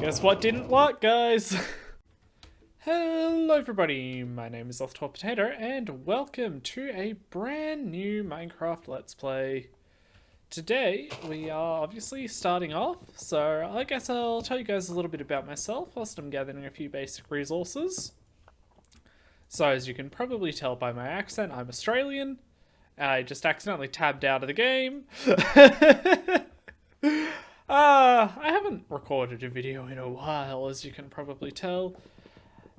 Guess what didn't work, guys? Hello everybody, my name is Othtor Potato and welcome to a brand new Minecraft Let's Play. Today we are obviously starting off, so I guess I'll tell you guys a little bit about myself whilst I'm gathering a few basic resources. So as you can probably tell by my accent, I'm Australian. I just accidentally tabbed out of the game. I haven't recorded a video in a while, as you can probably tell.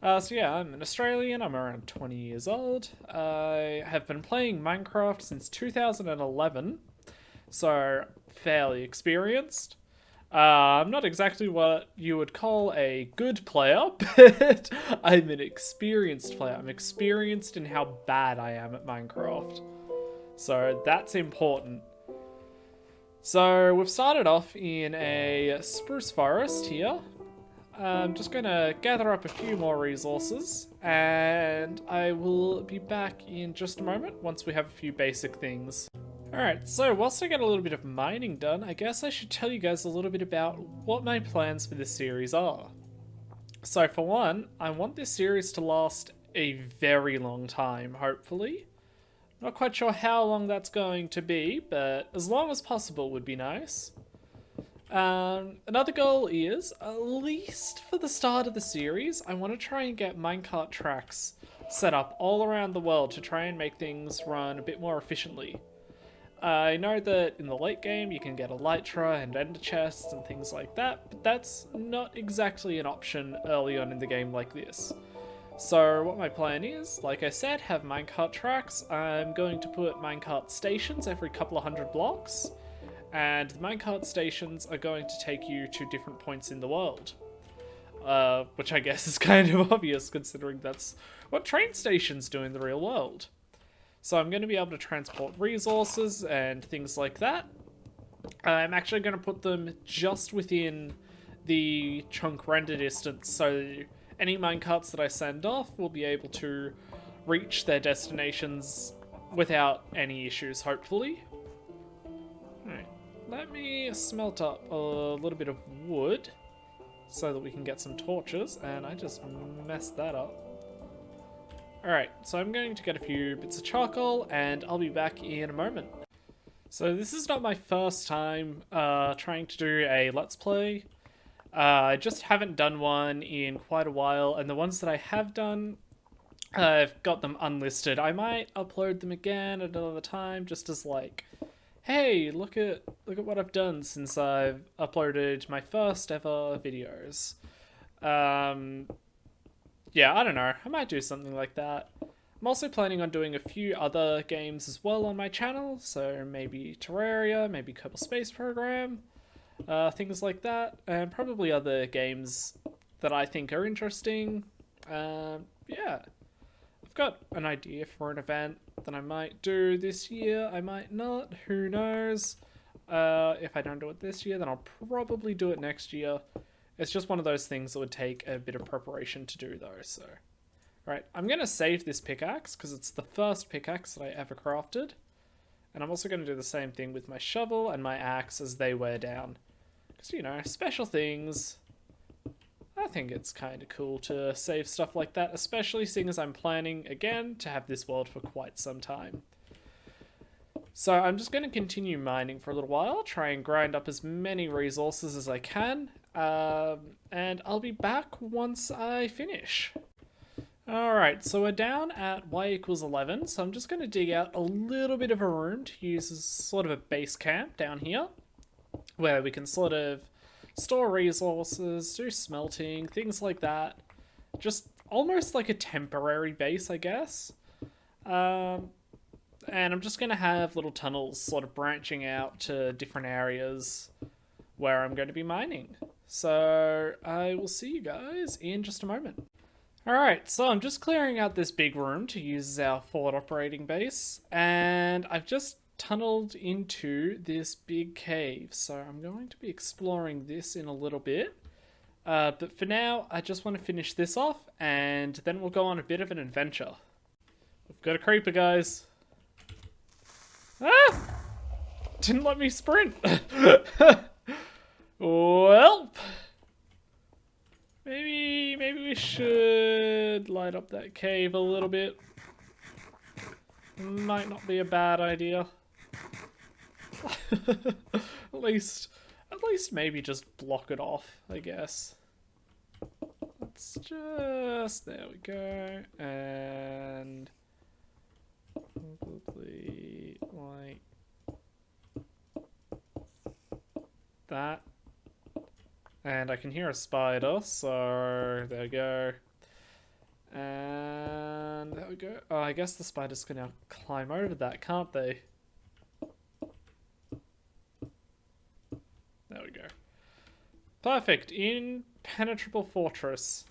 So yeah, I'm an Australian, I'm around 20 years old. I have been playing Minecraft since 2011, so fairly experienced. I'm not exactly what you would call a good player, but I'm an experienced player. I'm experienced in how bad I am at Minecraft. So that's important. So we've started off in a spruce forest here. I'm just going to gather up a few more resources and I will be back in just a moment once we have a few basic things. Alright, so whilst I get a little bit of mining done, I guess I should tell you guys a little bit about what my plans for this series are. So for one, I want this series to last a very long time, hopefully. Not quite sure how long that's going to be, but as long as possible would be nice. Another goal is, at least for the start of the series, I want to try and get minecart tracks set up all around the world to try and make things run a bit more efficiently. I know that in the late game you can get elytra and ender chests and things like that, but that's not exactly an option early on in the game like this. So what my plan is, like I said, have minecart tracks. I'm going to put minecart stations every couple of hundred blocks, and the minecart stations are going to take you to different points in the world. Which I guess is kind of obvious considering that's what train stations do in the real world. So I'm going to be able to transport resources and things like that. I'm actually going to put them just within the chunk render distance, so any minecarts that I send off will be able to reach their destinations without any issues, hopefully. Alright, let me smelt up a little bit of wood so that we can get some torches, and I just messed that up. Alright, so I'm going to get a few bits of charcoal, and I'll be back in a moment. So this is not my first time trying to do a Let's Play. I just haven't done one in quite a while, and the ones that I have done, I've got them unlisted. I might upload them again at another time, just as like, hey, look at what I've done since I've uploaded my first ever videos. Yeah, I don't know. I might do something like that. I'm also planning on doing a few other games as well on my channel, so maybe Terraria, maybe Kerbal Space Program. Things like that, and probably other games that I think are interesting. Yeah, I've got an idea for an event that I might do this year. I might not, who knows. If I don't do it this year, then I'll probably do it next year. It's just one of those things that would take a bit of preparation to do though, so. Right, I'm going to save this pickaxe because it's the first pickaxe that I ever crafted. And I'm also going to do the same thing with my shovel and my axe as they wear down. Because, you know, special things. I think it's kind of cool to save stuff like that, especially seeing as I'm planning, again, to have this world for quite some time. So I'm just going to continue mining for a little while, try and grind up as many resources as I can, and I'll be back once I finish. Alright, so we're down at y=11, so I'm just going to dig out a little bit of a room to use as sort of a base camp down here, where we can sort of store resources, do smelting, things like that. Just almost like a temporary base, I guess. And I'm just going to have little tunnels sort of branching out to different areas where I'm going to be mining. So I will see you guys in just a moment. Alright, so I'm just clearing out this big room to use as our forward operating base, and I've just tunneled into this big cave, so I'm going to be exploring this in a little bit. But for now, I just want to finish this off, and then we'll go on a bit of an adventure. We've got a creeper, guys. Ah! Didn't let me sprint. Well, maybe we should light up that cave a little bit. Might not be a bad idea. At least maybe just block it off, I guess. Let's just, there we go, and probably like that. And I can hear a spider, so there we go. And there we go. Oh, I guess the spiders can now climb over that, can't they? There we go. Perfect. Impenetrable fortress.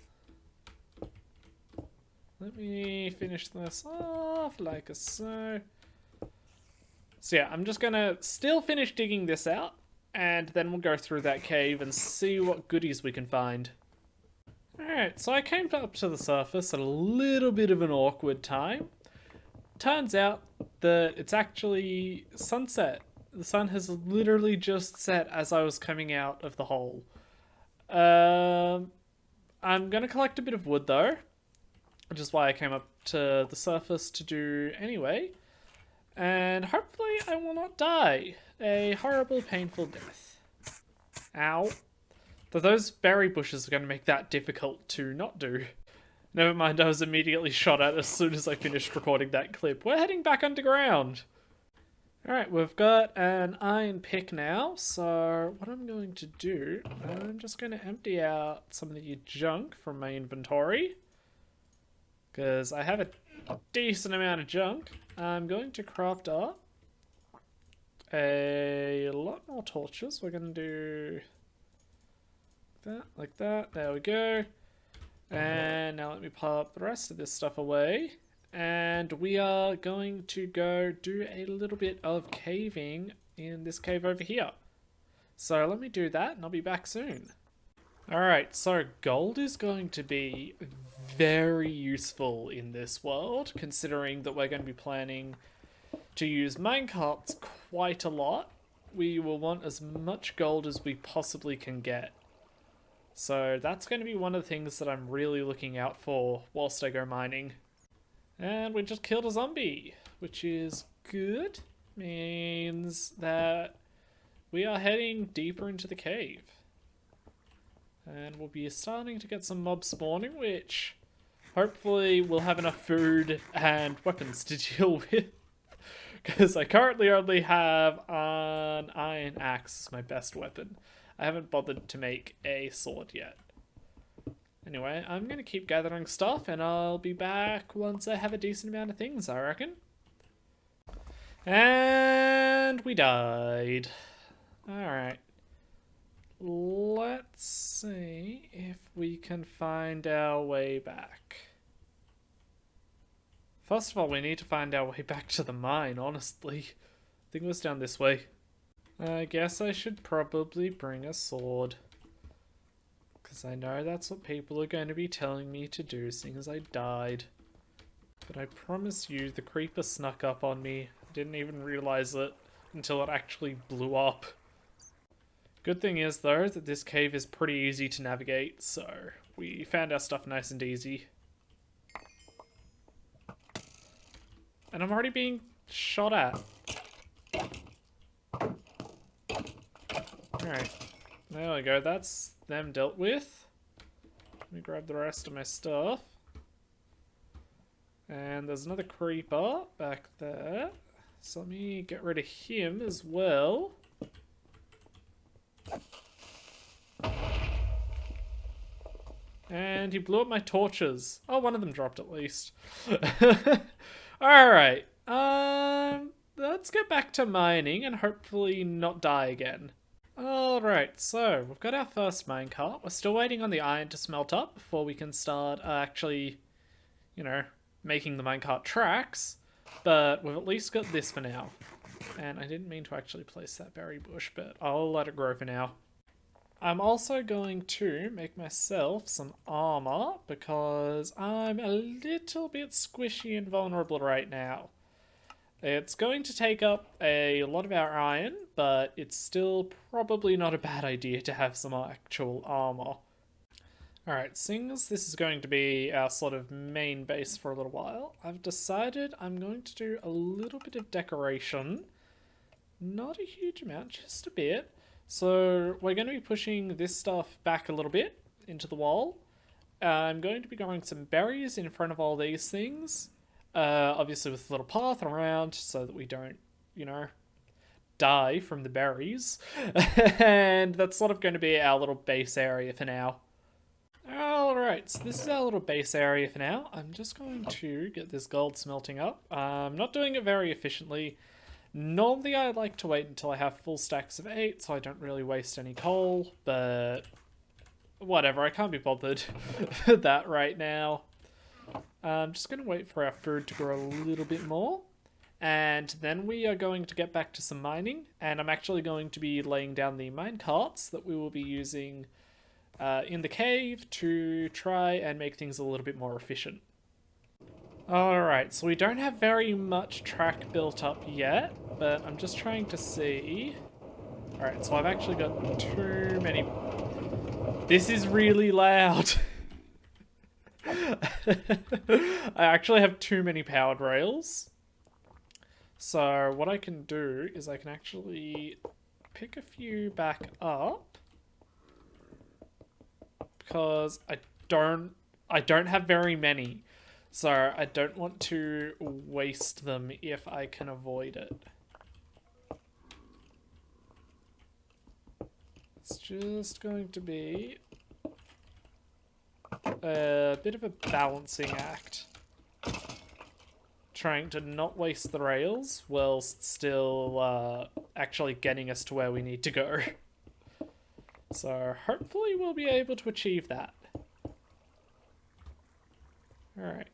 Let me finish this off like so. So yeah, I'm just gonna still finish digging this out, and then we'll go through that cave and see what goodies we can find. Alright, so I came up to the surface at a little bit of an awkward time. Turns out that it's actually sunset. The sun has literally just set as I was coming out of the hole. I'm gonna collect a bit of wood though, which is why I came up to the surface to do anyway. And hopefully I will not die a horrible, painful death. Ow. Though those berry bushes are going to make that difficult to not do. Never mind, I was immediately shot at as soon as I finished recording that clip. We're heading back underground. Alright, we've got an iron pick now, so what I'm going to do, I'm just going to empty out some of the junk from my inventory. Because I have a decent amount of junk. I'm going to craft up a lot more torches. We're going to do that, like that. There we go. And now let me pop the rest of this stuff away. And we are going to go do a little bit of caving in this cave over here. So let me do that and I'll be back soon. Alright, so gold is going to be very useful in this world, considering that we're going to be planning to use minecarts quite a lot. We will want as much gold as we possibly can get. So that's going to be one of the things that I'm really looking out for whilst I go mining. And we just killed a zombie, which is good. Means that we are heading deeper into the cave. And we'll be starting to get some mobs spawning, which hopefully we'll have enough food and weapons to deal with. Because I currently only have an iron axe as my best weapon. I haven't bothered to make a sword yet. Anyway, I'm going to keep gathering stuff and I'll be back once I have a decent amount of things, I reckon. And we died. Alright. Let's see if we can find our way back. First of all, we need to find our way back to the mine, honestly. I think it was down this way. I guess I should probably bring a sword. Because I know that's what people are going to be telling me to do, seeing as I died. But I promise you, the creeper snuck up on me. I didn't even realize it until it actually blew up. Good thing is, though, that this cave is pretty easy to navigate, so we found our stuff nice and easy. And I'm already being shot at. Alright, there we go, that's them dealt with. Let me grab the rest of my stuff. And there's another creeper back there. So let me get rid of him as well. And he blew up my torches. Oh, one of them dropped at least. Alright. Let's get back to mining and hopefully not die again. Alright, so we've got our first minecart. We're still waiting on the iron to smelt up before we can start actually, you know, making the minecart tracks. But we've at least got this for now. And I didn't mean to actually place that berry bush, but I'll let it grow for now. I'm also going to make myself some armor because I'm a little bit squishy and vulnerable right now. It's going to take up a lot of our iron, but it's still probably not a bad idea to have some actual armor. Alright, seeing as this is going to be our sort of main base for a little while, I've decided I'm going to do a little bit of decoration. Not a huge amount, just a bit. So we're going to be pushing this stuff back a little bit into the wall. I'm going to be growing some berries in front of all these things. Obviously with a little path around so that we don't, you know, die from the berries. And that's sort of going to be our little base area for now. Alright, so this is our little base area for now. I'm just going to get this gold smelting up. I'm not doing it very efficiently. Normally I like to wait until I have full stacks of 8 so I don't really waste any coal, but whatever, I can't be bothered for that right now. I'm just going to wait for our food to grow a little bit more. And then we are going to get back to some mining. And I'm actually going to be laying down the mine carts that we will be using in the cave to try and make things a little bit more efficient. Alright, so we don't have very much track built up yet, but I'm just trying to see. Alright, so I've actually got too many... This is really loud. I actually have too many powered rails. So what I can do is I can actually pick a few back up because I don't have very many. So I don't want to waste them if I can avoid it. It's just going to be a bit of a balancing act. Trying to not waste the rails whilst still actually getting us to where we need to go. So hopefully we'll be able to achieve that. Alright.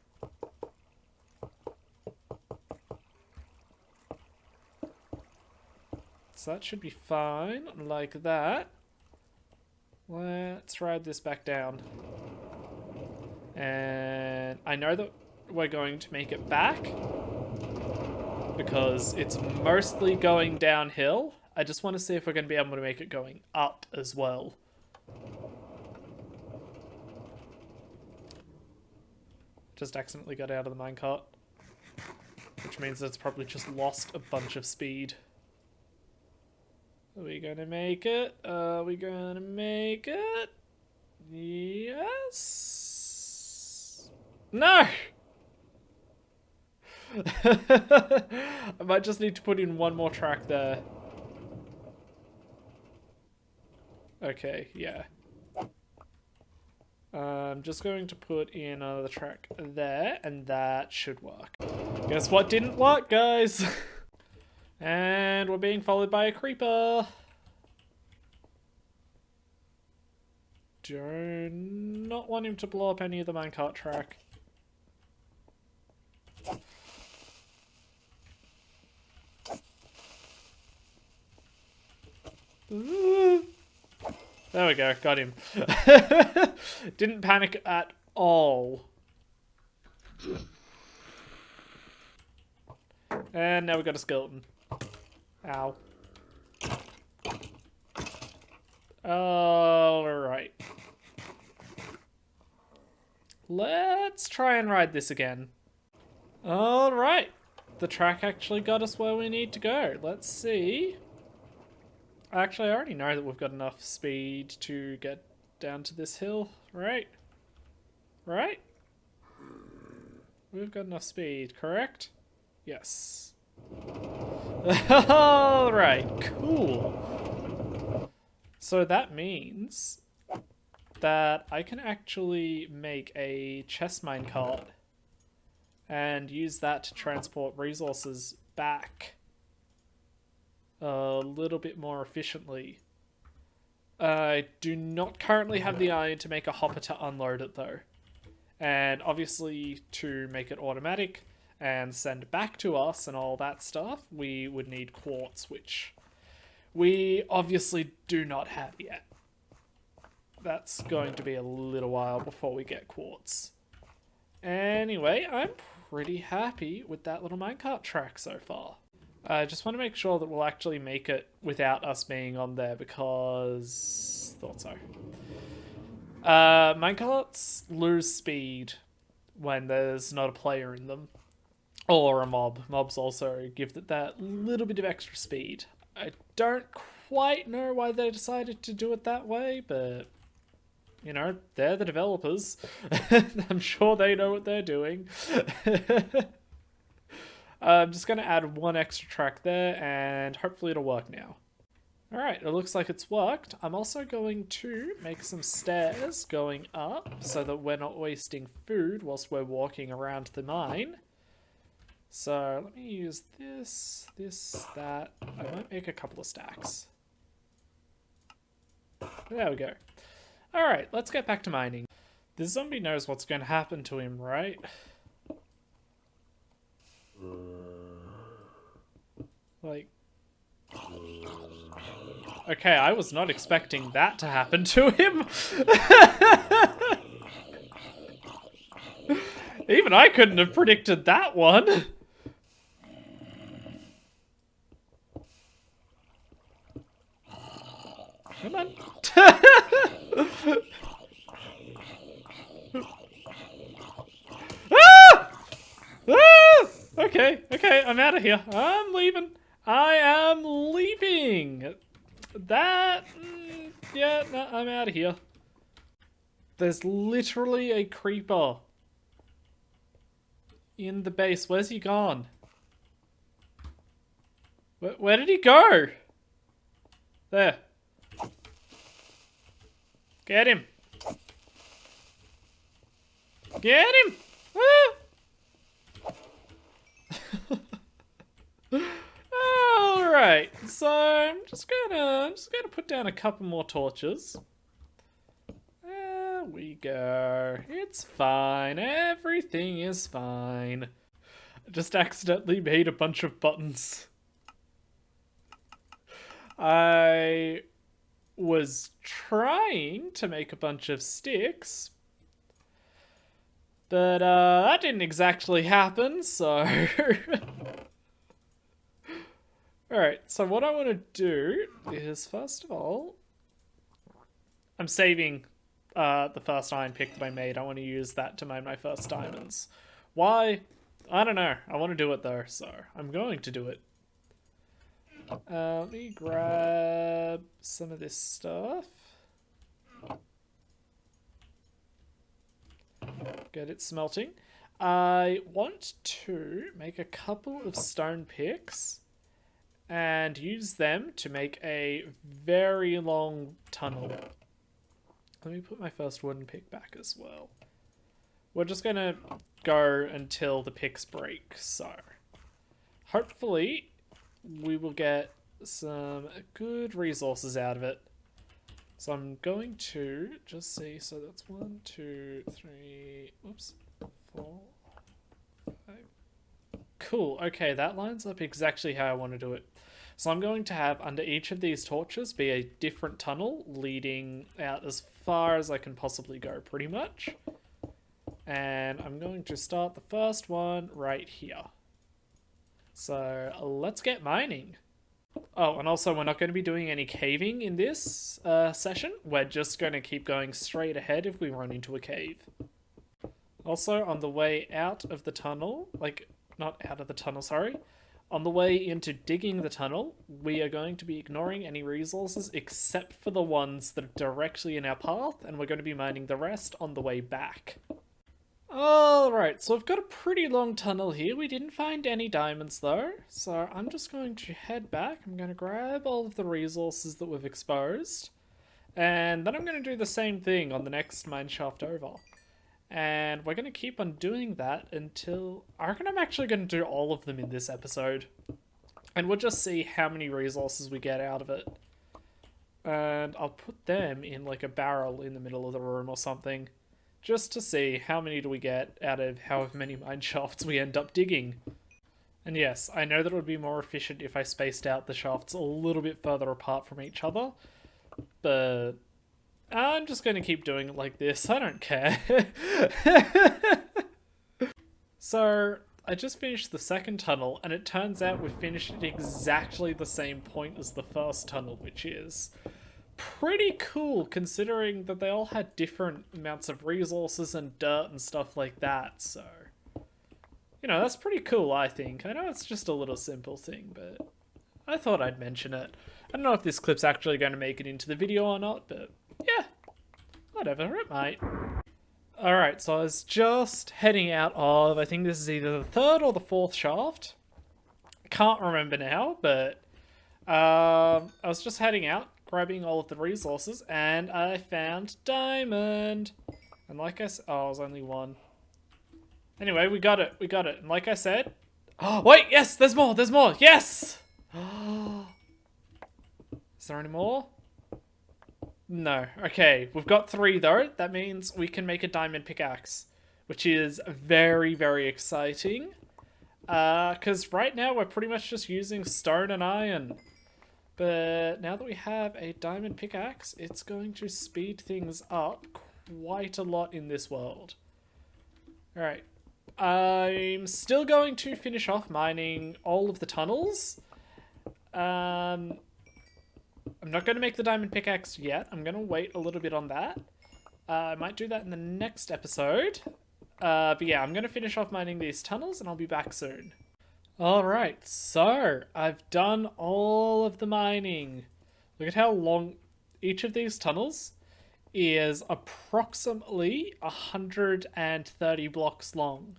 So that should be fine, like that. Let's ride this back down. And I know that we're going to make it back because it's mostly going downhill. I just want to see if we're going to be able to make it going up as well. Just accidentally got out of the minecart, which means it's probably just lost a bunch of speed. Are we gonna make it? Are we gonna make it? Yes? No! I might just need to put in one more track there. Okay, yeah. I'm just going to put in another track there, and that should work. Guess what didn't work, guys? And we're being followed by a creeper. Do not want him to blow up any of the minecart track. There we go, got him. Didn't panic at all. And now we've got a skeleton. Ow. Alright. Let's try and ride this again. Alright. The track actually got us where we need to go. Let's see. Actually, I already know that we've got enough speed to get down to this hill, right? Right? We've got enough speed, correct? Yes. Alright, cool. So that means that I can actually make a chest minecart and use that to transport resources back a little bit more efficiently. I do not currently have the iron to make a hopper to unload it though. And obviously to make it automatic and send back to us and all that stuff, we would need quartz, which we obviously do not have yet. That's going to be a little while before we get quartz. Anyway, I'm pretty happy with that little minecart track so far. I just want to make sure that we'll actually make it without us being on there because... thought so. Minecarts lose speed when there's not a player in them. Or a mob. Mobs also give that little bit of extra speed. I don't quite know why they decided to do it that way, but you know, they're the developers. I'm sure they know what they're doing. I'm just going to add one extra track there, and hopefully it'll work now. Alright, it looks like it's worked. I'm also going to make some stairs going up so that we're not wasting food whilst we're walking around the mine. So let me use this, that. I might make a couple of stacks. There we go. Alright, let's get back to mining. The zombie knows what's going to happen to him, right? Like... Okay, I was not expecting that to happen to him. Even I couldn't have predicted that one. Come on. Ah! Ah! Okay, I'm out of here. I'm leaving. I am leaving. Yeah, no, I'm out of here. There's literally a creeper in the base. Where's he gone? Where did he go? There. Get him. Get him. Ah! Alright, so I'm just gonna put down a couple more torches. There we go. It's fine. Everything is fine. I just accidentally made a bunch of buttons. I was trying to make a bunch of sticks, but that didn't exactly happen, so... Alright, so what I want to do is, first of all, I'm saving the first iron pick that I made. I want to use that to mine my first diamonds. Why? I don't know. I want to do it though, so I'm going to do it. Let me grab some of this stuff. Get it smelting. I want to make a couple of stone picks and use them to make a very long tunnel. Let me put my first wooden pick back as well. We're just gonna go until the picks break, so hopefully we will get some good resources out of it. So I'm going to just see, so that's 1, 2, 3, whoops, 4, 5. Cool, okay, that lines up exactly how I want to do it. So I'm going to have under each of these torches be a different tunnel leading out as far as I can possibly go, pretty much. And I'm going to start the first one right here. So let's get mining. Oh, and also we're not going to be doing any caving in this session. We're just going to keep going straight ahead if we run into a cave. Also, on the way out of the tunnel, like, not out of the tunnel, sorry. On the way into digging the tunnel, we are going to be ignoring any resources except for the ones that are directly in our path, and we're going to be mining the rest on the way back. Alright, so we've got a pretty long tunnel here. We didn't find any diamonds though, so I'm just going to head back. I'm going to grab all of the resources that we've exposed, and then I'm going to do the same thing on the next mine shaft over. And we're going to keep on doing that until... I reckon I'm actually going to do all of them in this episode. And we'll just see how many resources we get out of it. And I'll put them in like a barrel in the middle of the room or something. Just to see how many do we get out of however many mine shafts we end up digging. And yes, I know that it would be more efficient if I spaced out the shafts a little bit further apart from each other. But... I'm just going to keep doing it like this. I don't care. So, I just finished the second tunnel, and it turns out we finished at exactly the same point as the first tunnel, which is pretty cool considering that they all had different amounts of resources and dirt and stuff like that, so... You know, that's pretty cool, I think. I know it's just a little simple thing, but I thought I'd mention it. I don't know if this clip's actually going to make it into the video or not, but yeah, whatever, it might. Alright, so I was just heading out of, I think this is either the third or the fourth shaft. Can't remember now, but I was just heading out, grabbing all of the resources, and I found diamond. And like I said, oh, it was only one. Anyway, we got it, And like I said, oh wait, yes, there's more, yes! Is there any more? No. Okay, we've got 3 though. That means we can make a diamond pickaxe, which is very, very exciting. Because right now we're pretty much just using stone and iron. But now that we have a diamond pickaxe, it's going to speed things up quite a lot in this world. Alright. I'm still going to finish off mining all of the tunnels. I'm not going to make the diamond pickaxe yet. I'm going to wait a little bit on that. I might do that in the next episode. But yeah, I'm going to finish off mining these tunnels and I'll be back soon. Alright, so I've done all of the mining. Look at how long each of these tunnels is. Approximately 130 blocks long.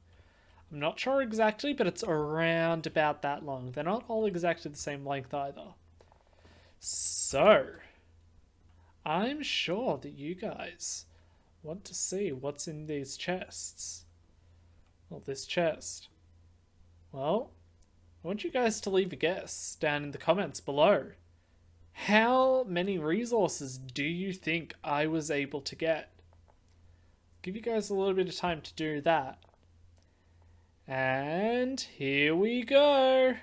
I'm not sure exactly, but it's around about that long. They're not all exactly the same length either. So, I'm sure that you guys want to see what's in these chests. Well, this chest. Well, I want you guys to leave a guess down in the comments below. How many resources do you think I was able to get? Give you guys a little bit of time to do that. And here we go.